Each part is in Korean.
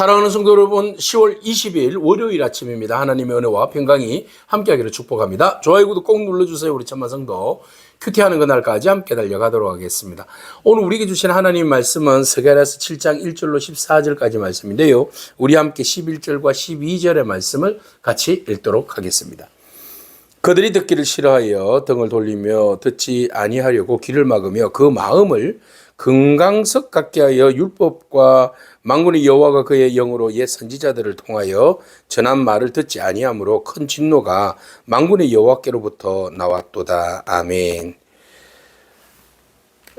사랑하는 성도 여러분, 10월 20일 월요일 아침입니다. 하나님의 은혜와 평강이 함께하기를 축복합니다. 좋아요, 구독 꼭 눌러주세요. 우리 천만 성도 큐티하는 그날까지 함께 달려가도록 하겠습니다. 오늘 우리에게 주신 하나님 말씀은 스가랴서 7장 1절로 14절까지 말씀인데요. 우리 함께 11절과 12절의 말씀을 같이 읽도록 하겠습니다. 그들이 듣기를 싫어하여 등을 돌리며 듣지 아니하려고 귀를 막으며 그 마음을 금강석 같게 하여 율법과 만군의 여호와가 그의 영으로 옛 선지자들을 통하여 전한 말을 듣지 아니하므로 큰 진노가 만군의 여호와께로부터 나왔도다. 아멘.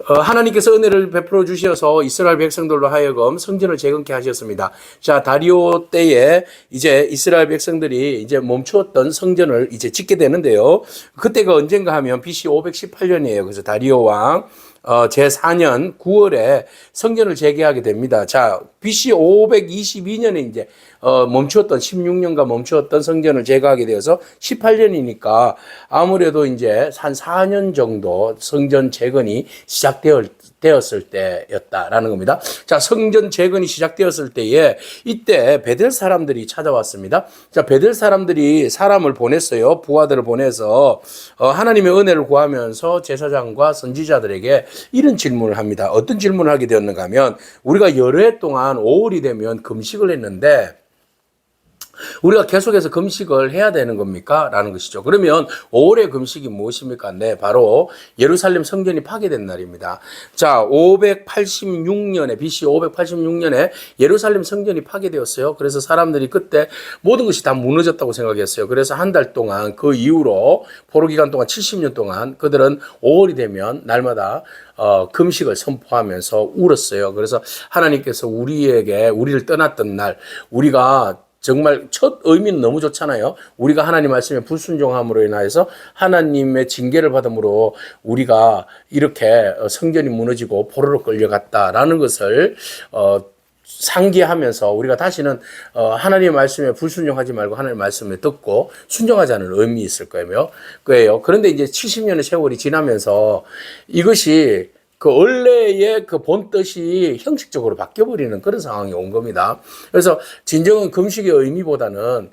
하나님께서 은혜를 베풀어 주셔서 이스라엘 백성들로 하여금 성전을 재건케 하셨습니다. 자, 다리오 때에 이제 이스라엘 백성들이 이제 멈추었던 성전을 이제 짓게 되는데요. 그때가 언젠가 하면 BC 518년이에요. 그래서 다리오 왕 제4년 9월에 성전을 재개하게 됩니다. 자, BC 522년에 이제 멈추었던 16년간 멈추었던 성전을 재개하게 되어서 18년이니까 아무래도 이제 한 4년 정도 성전 재건이 시작되었을 때였다라는 겁니다. 자, 성전 재건이 시작되었을 때에 이때 베델 사람들이 찾아왔습니다. 자, 베델 사람들이 사람을 보냈어요. 부하들을 보내서 하나님의 은혜를 구하면서 제사장과 선지자들에게 이런 질문을 합니다. 어떤 질문을 하게 되었는가 하면 우리가 여러 해 동안 5월이 되면 금식을 했는데 우리가 계속해서 금식을 해야 되는 겁니까? 라는 것이죠. 그러면 5월의 금식이 무엇입니까? 네, 바로 예루살렘 성전이 파괴된 날입니다. 자, 586년에, BC 586년에 예루살렘 성전이 파괴되었어요. 그래서 사람들이 그때 모든 것이 다 무너졌다고 생각했어요. 그래서 한 달 동안 그 이후로 포로 기간 동안 70년 동안 그들은 5월이 되면 날마다 금식을 선포하면서 울었어요. 그래서 하나님께서 우리를 떠났던 날, 우리가 정말 첫 의미는 너무 좋잖아요. 우리가 하나님 말씀에 불순종함으로 인하여서 하나님의 징계를 받음으로 우리가 이렇게 성전이 무너지고 포로로 끌려갔다라는 것을 상기하면서 우리가 다시는 하나님의 말씀에 불순종하지 말고 하나님의 말씀을 듣고 순종하자는 의미 있을 거예요. 그런데 이제 70년의 세월이 지나면서 이것이 그 원래의 그 본 뜻이 형식적으로 바뀌어버리는 그런 상황이 온 겁니다. 그래서 진정한 금식의 의미보다는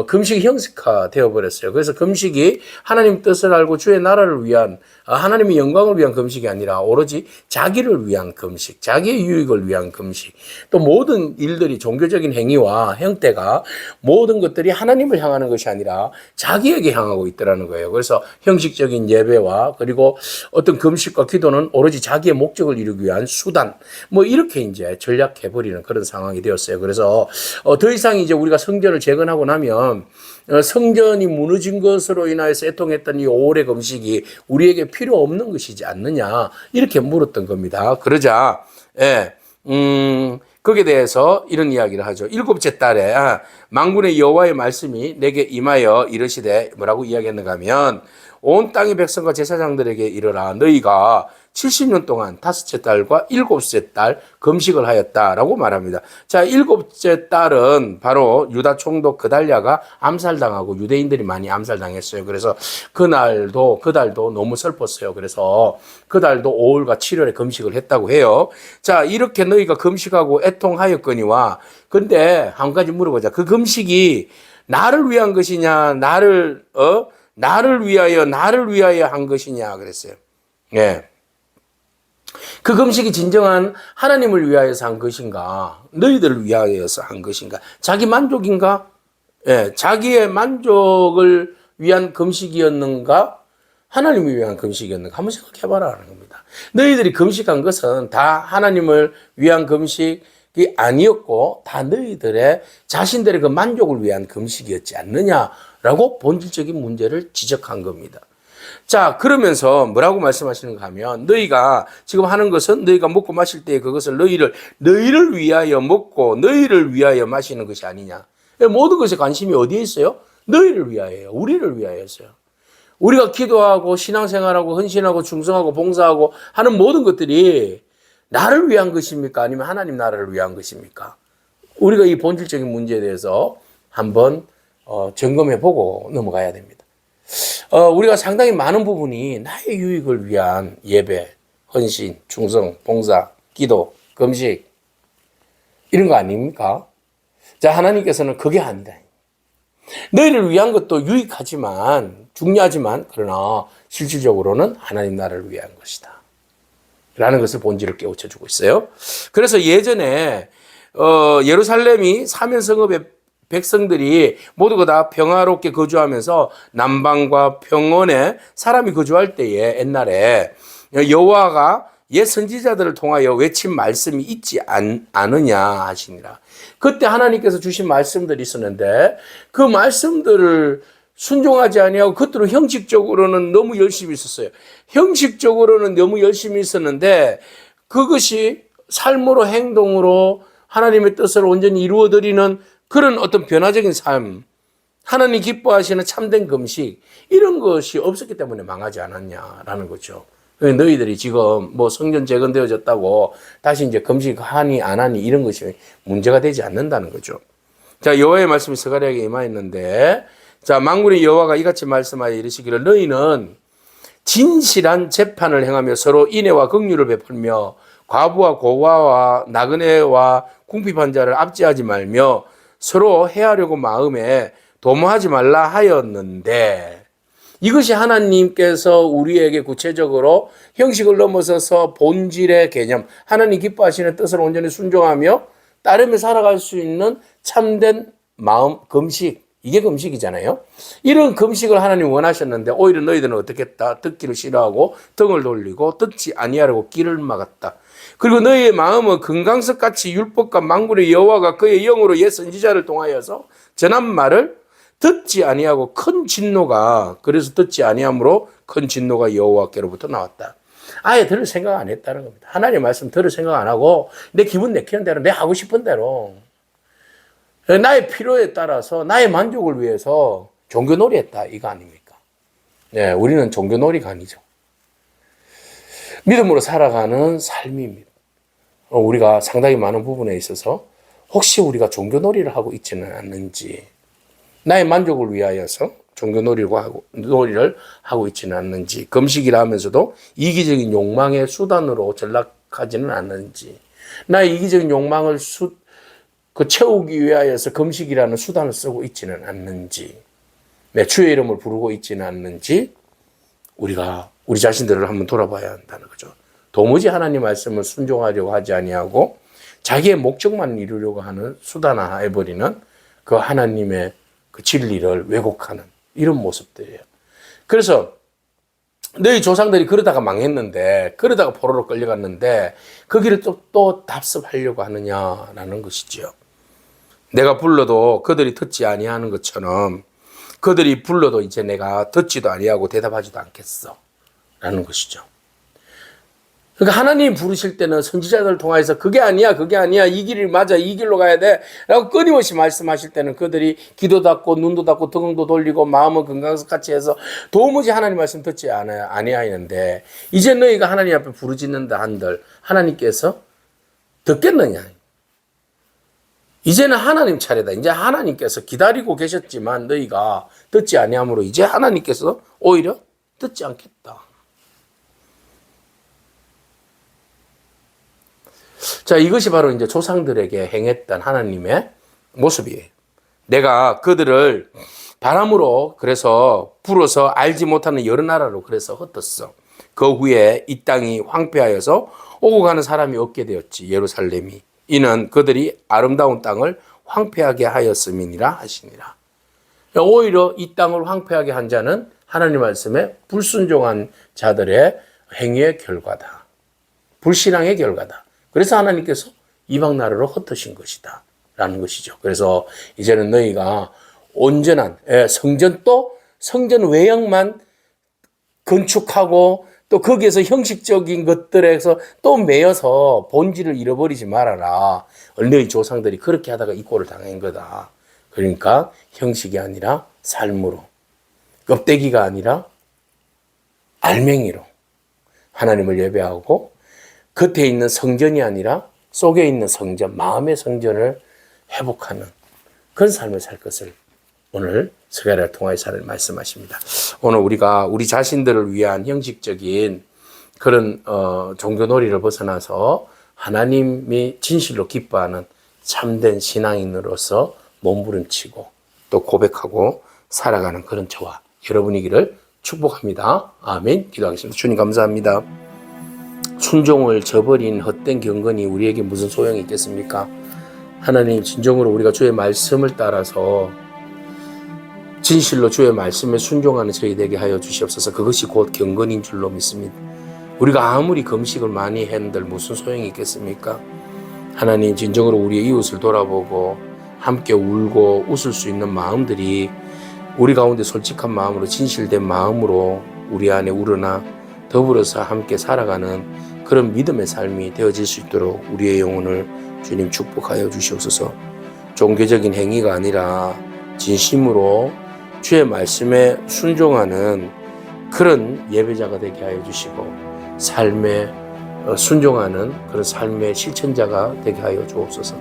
금식이 형식화 되어버렸어요. 그래서 금식이 하나님 뜻을 알고 주의 나라를 위한 하나님의 영광을 위한 금식이 아니라 오로지 자기를 위한 금식, 자기의 유익을 위한 금식, 또 모든 일들이 종교적인 행위와 형태가 모든 것들이 하나님을 향하는 것이 아니라 자기에게 향하고 있더라는 거예요. 그래서 형식적인 예배와 그리고 어떤 금식과 기도는 오로지 자기의 목적을 이루기 위한 수단, 뭐 이렇게 이제 전략해버리는 그런 상황이 되었어요. 그래서 더 이상 이제 우리가 성전을 재건하고 나면 성전이 무너진 것으로 인하여서 애통했던 이 5월의 금식이 우리에게 필요 없는 것이지 않느냐 이렇게 물었던 겁니다. 그러자 거기에 대해서 이런 이야기를 하죠. 7째 달에 만군의 여호와의 말씀이 내게 임하여 이르시되 뭐라고 이야기했는가 하면 온 땅의 백성과 제사장들에게 이르라 너희가 70년 동안 5째 달과 7째 달 금식을 하였다라고 말합니다. 자, 7째 달은 바로 유다 총독 그달랴가 암살당하고 유대인들이 많이 암살당했어요. 그래서 그 달도 너무 슬펐어요. 그래서 그 달도 5월과 7월에 금식을 했다고 해요. 자, 이렇게 너희가 금식하고 애통하였거니와 근데 한 가지 물어보자. 그 금식이 나를 위한 것이냐, 나를 위하여 한 것이냐 그랬어요. 예. 그 금식이 진정한 하나님을 위하여서 한 것인가? 너희들을 위하여서 한 것인가? 자기 만족인가? 예, 자기의 만족을 위한 금식이었는가? 하나님을 위한 금식이었는가? 한번 생각해봐라는 겁니다. 너희들이 금식한 것은 다 하나님을 위한 금식이 아니었고 다 너희들의 자신들의 그 만족을 위한 금식이었지 않느냐라고 본질적인 문제를 지적한 겁니다. 자, 그러면서 뭐라고 말씀하시는가 하면 너희가 지금 하는 것은 너희가 먹고 마실 때 그것을 너희를 위하여 먹고 너희를 위하여 마시는 것이 아니냐. 모든 것에 관심이 어디에 있어요? 너희를 위하여요. 우리를 위하여서요. 우리가 기도하고 신앙생활하고 헌신하고 충성하고 봉사하고 하는 모든 것들이 나를 위한 것입니까? 아니면 하나님 나라를 위한 것입니까? 우리가 이 본질적인 문제에 대해서 한번 점검해보고 넘어가야 됩니다. 우리가 상당히 많은 부분이 나의 유익을 위한 예배, 헌신, 충성, 봉사, 기도, 금식 이런 거 아닙니까? 자, 하나님께서는 그게 아니다. 너희를 위한 것도 유익하지만, 중요하지만, 그러나 실질적으로는 하나님 나라를 위한 것이다. 라는 것을 본질을 깨우쳐 주고 있어요. 그래서 예전에, 예루살렘이 사면성읍의 백성들이 모두가 다 평화롭게 거주하면서 남방과 평원에 사람이 거주할 때에 옛날에 여호와가 옛 선지자들을 통하여 외친 말씀이 있지 않으냐 하시니라. 그때 하나님께서 주신 말씀들이 있었는데 그 말씀들을 순종하지 아니하고 그것들은 형식적으로는 너무 열심히 있었어요. 형식적으로는 너무 열심히 있었는데 그것이 삶으로 행동으로 하나님의 뜻을 온전히 이루어드리는 그런 어떤 변화적인 삶, 하나님 기뻐하시는 참된 금식 이런 것이 없었기 때문에 망하지 않았냐라는 거죠. 너희들이 지금 뭐 성전 재건되어졌다고 다시 이제 금식하니 안 하니 이런 것이 문제가 되지 않는다는 거죠. 자, 여호와의 말씀이 스가랴에게 임하였는데, 자, 만군의 여호와가 이같이 말씀하여 이르시기를 너희는 진실한 재판을 행하며 서로 인애와 긍휼을 베풀며 과부와 고아와 나그네와 궁핍한 자를 압제하지 말며 서로 해하려고 마음에 도모하지 말라 하였는데, 이것이 하나님께서 우리에게 구체적으로 형식을 넘어서서 본질의 개념, 하나님 기뻐하시는 뜻을 온전히 순종하며 따르며 살아갈 수 있는 참된 마음, 금식, 이게 금식이잖아요. 이런 금식을 하나님 원하셨는데 오히려 너희들은 어떻게 했다? 듣기를 싫어하고 등을 돌리고 듣지 아니하려고 귀를 막았다. 그리고 너희의 마음은 금강석같이 율법과 만군의 여호와가 그의 영으로 옛 선지자를 통하여서 전한 말을 듣지 아니하고 큰 진노가, 그래서 듣지 아니함으로 큰 진노가 여호와께로부터 나왔다. 아예 들을 생각 안 했다는 겁니다. 하나님의 말씀 들을 생각 안 하고 내 기분 내키는 대로, 내 하고 싶은 대로, 나의 필요에 따라서 나의 만족을 위해서 종교놀이 했다, 이거 아닙니까? 네, 우리는 종교놀이가 아니죠. 믿음으로 살아가는 삶입니다. 우리가 상당히 많은 부분에 있어서 혹시 우리가 종교놀이를 하고 있지는 않는지, 나의 만족을 위하여서 종교놀이를 하고 있지는 않는지, 금식이라 하면서도 이기적인 욕망의 수단으로 전락하지는 않는지, 나의 이기적인 욕망을 채우기 위하여서 금식이라는 수단을 쓰고 있지는 않는지, 내 주의 이름을 부르고 있지는 않는지, 우리가 우리 자신들을 한번 돌아봐야 한다는 거죠. 도무지 하나님 말씀을 순종하려고 하지 아니하고 자기의 목적만 이루려고 하는 수단화해버리는 그 하나님의 그 진리를 왜곡하는 이런 모습들이에요. 그래서 너희 조상들이 그러다가 망했는데, 그러다가 포로로 끌려갔는데 그 길을 또 답습하려고 하느냐라는 것이지요. 내가 불러도 그들이 듣지 아니하는 것처럼 그들이 불러도 이제 내가 듣지도 아니하고 대답하지도 않겠어 라는 것이죠. 그러니까 하나님 부르실 때는 선지자들을 통해서 그게 아니야, 이 길이 맞아, 이 길로 가야 돼 라고 끊임없이 말씀하실 때는 그들이 귀도 닫고 눈도 닫고 등도 돌리고 마음은 금강석같이 해서 도무지 하나님 말씀 듣지 아니하는데, 이제 너희가 하나님 앞에 부르짖는다 한들 하나님께서 듣겠느냐? 이제는 하나님 차례다. 이제 하나님께서 기다리고 계셨지만 너희가 듣지 아니함으로 이제 하나님께서 오히려 듣지 않겠다. 자, 이것이 바로 이제 조상들에게 행했던 하나님의 모습이에요. 내가 그들을 바람으로 그래서 불어서 알지 못하는 여러 나라로 그래서 흩었어. 그 후에 이 땅이 황폐하여서 오고 가는 사람이 없게 되었지, 예루살렘이. 이는 그들이 아름다운 땅을 황폐하게 하였음이니라 하시니라. 오히려 이 땅을 황폐하게 한 자는 하나님 말씀에 불순종한 자들의 행위의 결과다. 불신앙의 결과다. 그래서 하나님께서 이방 나라로 흩으신 것이다 라는 것이죠. 그래서 이제는 너희가 온전한 성전, 또 성전 외형만 건축하고 또 거기에서 형식적인 것들에서 또 매여서 본질을 잃어버리지 말아라. 너희 조상들이 그렇게 하다가 이 꼴을 당한 거다. 그러니까 형식이 아니라 삶으로, 껍데기가 아니라 알맹이로 하나님을 예배하고, 겉에 있는 성전이 아니라 속에 있는 성전, 마음의 성전을 회복하는 그런 삶을 살 것을 오늘 스가랴를 통하여 말씀하십니다. 오늘 우리가 우리 자신들을 위한 형식적인 그런 종교놀이를 벗어나서 하나님이 진실로 기뻐하는 참된 신앙인으로서 몸부림치고 또 고백하고 살아가는 그런 저와 여러분이기를 축복합니다. 아멘. 기도하겠습니다. 주님 감사합니다. 순종을 저버린 헛된 경건이 우리에게 무슨 소용이 있겠습니까? 하나님, 진정으로 우리가 주의 말씀을 따라서 진실로 주의 말씀에 순종하는 저희 되게 하여 주시옵소서. 그것이 곧 경건인 줄로 믿습니다. 우리가 아무리 금식을 많이 했는들 무슨 소용이 있겠습니까? 하나님, 진정으로 우리의 이웃을 돌아보고 함께 울고 웃을 수 있는 마음들이 우리 가운데 솔직한 마음으로 진실된 마음으로 우리 안에 우러나 더불어서 함께 살아가는 그런 믿음의 삶이 되어질 수 있도록 우리의 영혼을 주님 축복하여 주시옵소서. 종교적인 행위가 아니라 진심으로 주의 말씀에 순종하는 그런 예배자가 되게 하여 주시고 삶에 순종하는 그런 삶의 실천자가 되게 하여 주옵소서.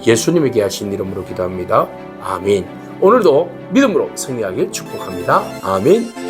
예수님에게 하신 이름으로 기도합니다. 아멘. 오늘도 믿음으로 승리하길 축복합니다. 아멘.